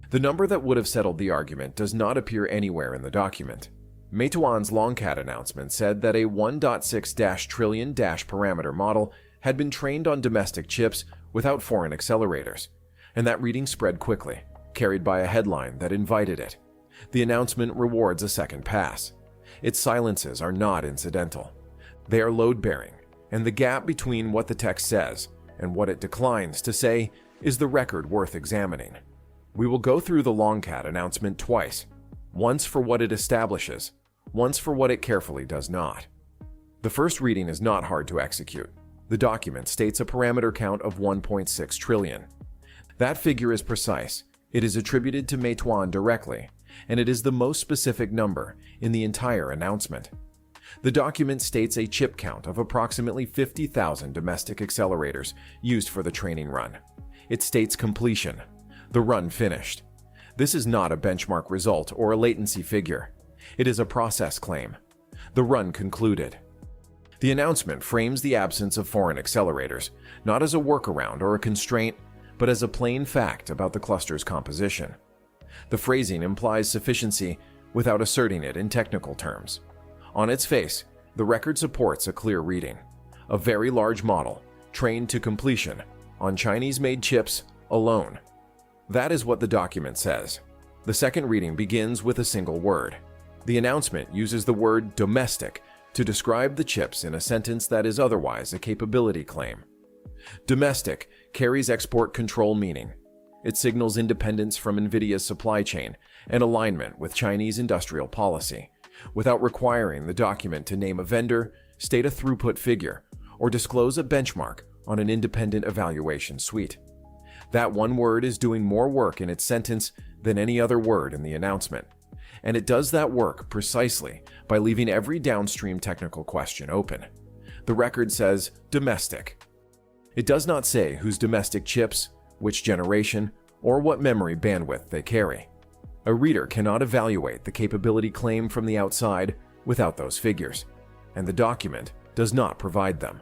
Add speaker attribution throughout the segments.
Speaker 1: The number that would have settled the argument does not appear anywhere in the document. Meituan's LongCat announcement said that a 1.6 trillion parameter model had been trained on domestic chips without foreign accelerators, and that reading spread quickly, carried by a headline that invited it. The announcement rewards a second pass. Its silences are not incidental. They are load-bearing, and the gap between what the text says and what it declines to say is the record worth examining. We will go through the LongCat announcement twice, once for what it establishes, once for what it carefully does not. The first reading is not hard to execute. The document states a parameter count of 1.6 trillion. That figure is precise. It is attributed to Meituan directly, and it is the most specific number in the entire announcement. The document states a chip count of approximately 50,000 domestic accelerators used for the training run. It states completion, the run finished. This is not a benchmark result or a latency figure. It is a process claim. The run concluded. The announcement frames the absence of foreign accelerators, not as a workaround or a constraint, but as a plain fact about the cluster's composition. The phrasing implies sufficiency without asserting it in technical terms. On its face, the record supports a clear reading. A very large model, trained to completion, on Chinese-made chips alone. That is what the document says. The second reading begins with a single word. The announcement uses the word domestic to describe the chips in a sentence that is otherwise a capability claim. Domestic carries export control meaning. It signals independence from Nvidia's supply chain and alignment with Chinese industrial policy, without requiring the document to name a vendor, state a throughput figure, or disclose a benchmark on an independent evaluation suite. That one word is doing more work in its sentence than any other word in the announcement, and it does that work precisely by leaving every downstream technical question open. The record says domestic. It does not say whose domestic chips, which generation, or what memory bandwidth they carry. A reader cannot evaluate the capability claim from the outside without those figures, and the document does not provide them.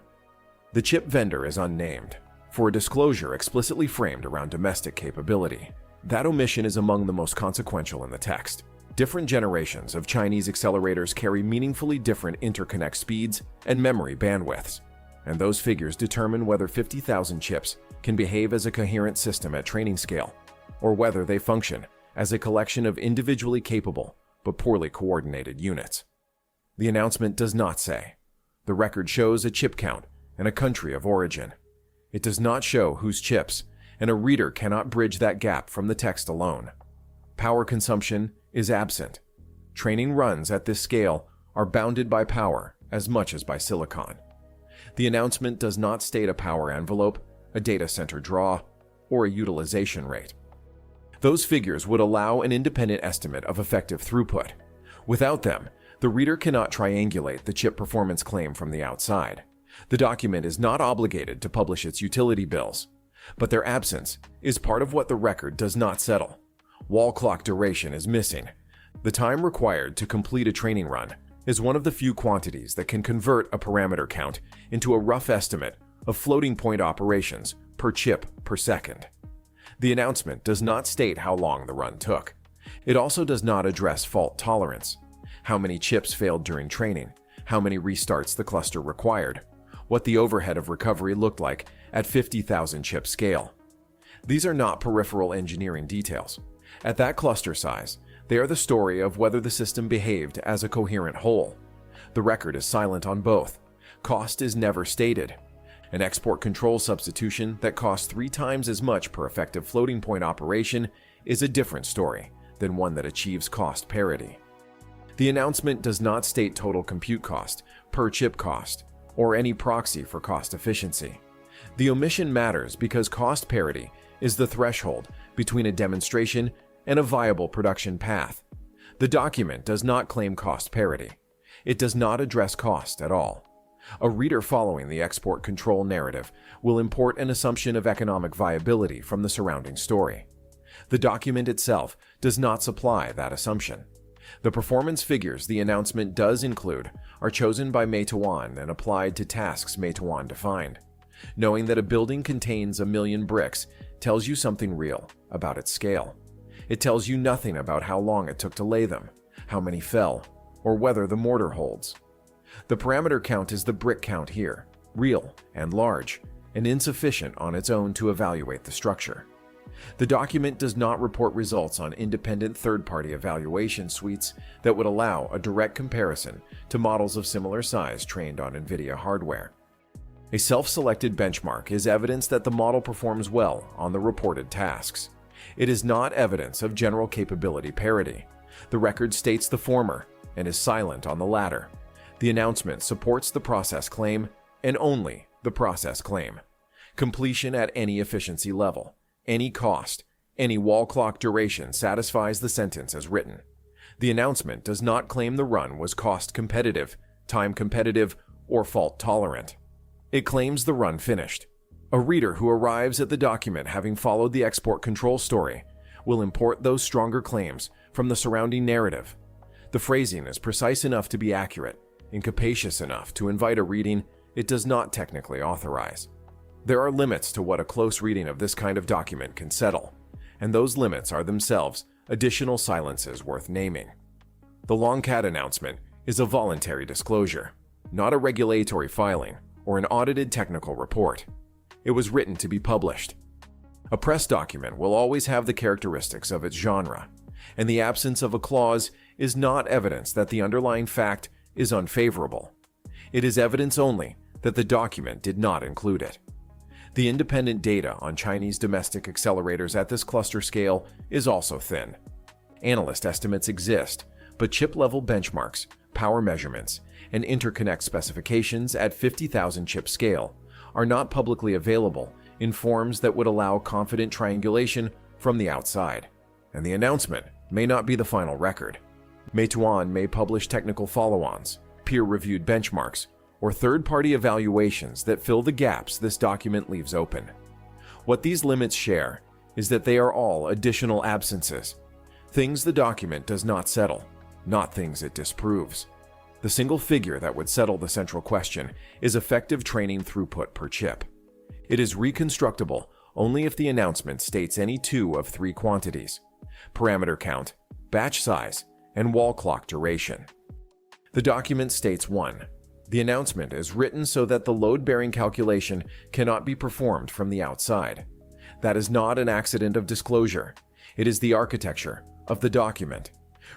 Speaker 1: The chip vendor is unnamed, for a disclosure explicitly framed around domestic capability. That omission is among the most consequential in the text. Different generations of Chinese accelerators carry meaningfully different interconnect speeds and memory bandwidths, and those figures determine whether 50,000 chips can behave as a coherent system at training scale, or whether they function as a collection of individually capable but poorly coordinated units. The announcement does not say. The record shows a chip count and a country of origin. It does not show whose chips, and a reader cannot bridge that gap from the text alone. Power consumption is absent. Training runs at this scale are bounded by power as much as by silicon. The announcement does not state a power envelope, a data center draw, or a utilization rate. Those figures would allow an independent estimate of effective throughput. Without them, the reader cannot triangulate the chip performance claim from the outside. The document is not obligated to publish its utility bills, but their absence is part of what the record does not settle. Wall clock duration is missing. The time required to complete a training run is one of the few quantities that can convert a parameter count into a rough estimate of floating point operations per chip per second. The announcement does not state how long the run took. It also does not address fault tolerance, how many chips failed during training, how many restarts the cluster required, what the overhead of recovery looked like at 50,000 chip scale. These are not peripheral engineering details. At that cluster size, they are the story of whether the system behaved as a coherent whole. The record is silent on both. Cost is never stated. An export control substitution that costs 3 times as much per effective floating point operation is a different story than one that achieves cost parity. The announcement does not state total compute cost, per chip cost, or any proxy for cost efficiency. The omission matters because cost parity is the threshold between a demonstration and a viable production path. The document does not claim cost parity. It does not address cost at all. A reader following the export control narrative will import an assumption of economic viability from the surrounding story. The document itself does not supply that assumption. The performance figures the announcement does include are chosen by Meituan and applied to tasks Meituan defined. Knowing that a building contains 1 million bricks tells you something real about its scale. It tells you nothing about how long it took to lay them, how many fell, or whether the mortar holds. The parameter count is the brick count here, real and large, and insufficient on its own to evaluate the structure. The document does not report results on independent third-party evaluation suites that would allow a direct comparison to models of similar size trained on Nvidia hardware. A self-selected benchmark is evidence that the model performs well on the reported tasks. It is not evidence of general capability parity. The record states the former and is silent on the latter. The announcement supports the process claim and only the process claim. Completion at any efficiency level, any cost, any wall clock duration satisfies the sentence as written. The announcement does not claim the run was cost competitive, time competitive, or fault tolerant. It claims the run finished. A reader who arrives at the document having followed the export control story will import those stronger claims from the surrounding narrative. The phrasing is precise enough to be accurate and capacious enough to invite a reading it does not technically authorize. There are limits to what a close reading of this kind of document can settle, and those limits are themselves additional silences worth naming. The LongCat announcement is a voluntary disclosure, not a regulatory filing or an audited technical report. It was written to be published. A press document will always have the characteristics of its genre, and the absence of a clause is not evidence that the underlying fact is unfavorable. It is evidence only that the document did not include it. The independent data on Chinese domestic accelerators at this cluster scale is also thin. Analyst estimates exist, but chip-level benchmarks, power measurements, and interconnect specifications at 50,000 chip scale are not publicly available in forms that would allow confident triangulation from the outside, and the announcement may not be the final record. Meituan may publish technical follow-ons, peer-reviewed benchmarks, or third-party evaluations that fill the gaps this document leaves open. What these limits share is that they are all additional absences, things the document does not settle, not things it disproves. The single figure that would settle the central question is effective training throughput per chip. It is reconstructible only if the announcement states any two of three quantities: parameter count, batch size, and wall clock duration. The document states 1. The announcement is written so that the load-bearing calculation cannot be performed from the outside. That is not an accident of disclosure. It is the architecture of the document.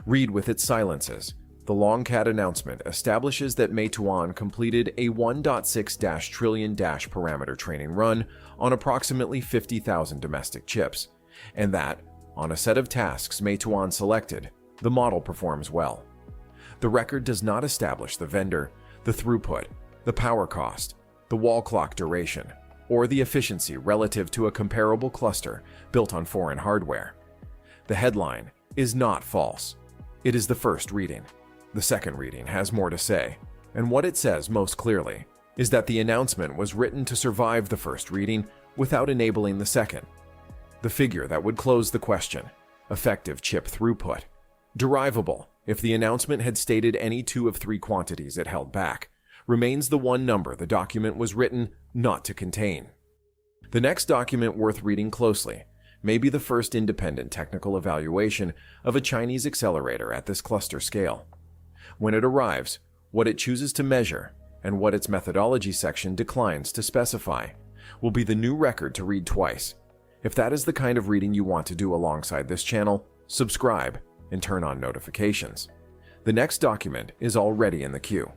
Speaker 1: Read with its silences. The LongCat announcement establishes that Meituan completed a 1.6 trillion parameter training run on approximately 50,000 domestic chips, and that, on a set of tasks Meituan selected, the model performs well. The record does not establish the vendor, the throughput, the power cost, the wall clock duration, or the efficiency relative to a comparable cluster built on foreign hardware. The headline is not false. It is the first reading. The second reading has more to say, and what it says most clearly is that the announcement was written to survive the first reading without enabling the second. The figure that would close the question, effective chip throughput, derivable if the announcement had stated any two of three quantities it held back, remains the one number the document was written not to contain. The next document worth reading closely may be the first independent technical evaluation of a Chinese accelerator at this cluster scale. When it arrives, what it chooses to measure and what its methodology section declines to specify will be the new record to read twice. If that is the kind of reading you want to do alongside this channel, subscribe and turn on notifications. The next document is already in the queue.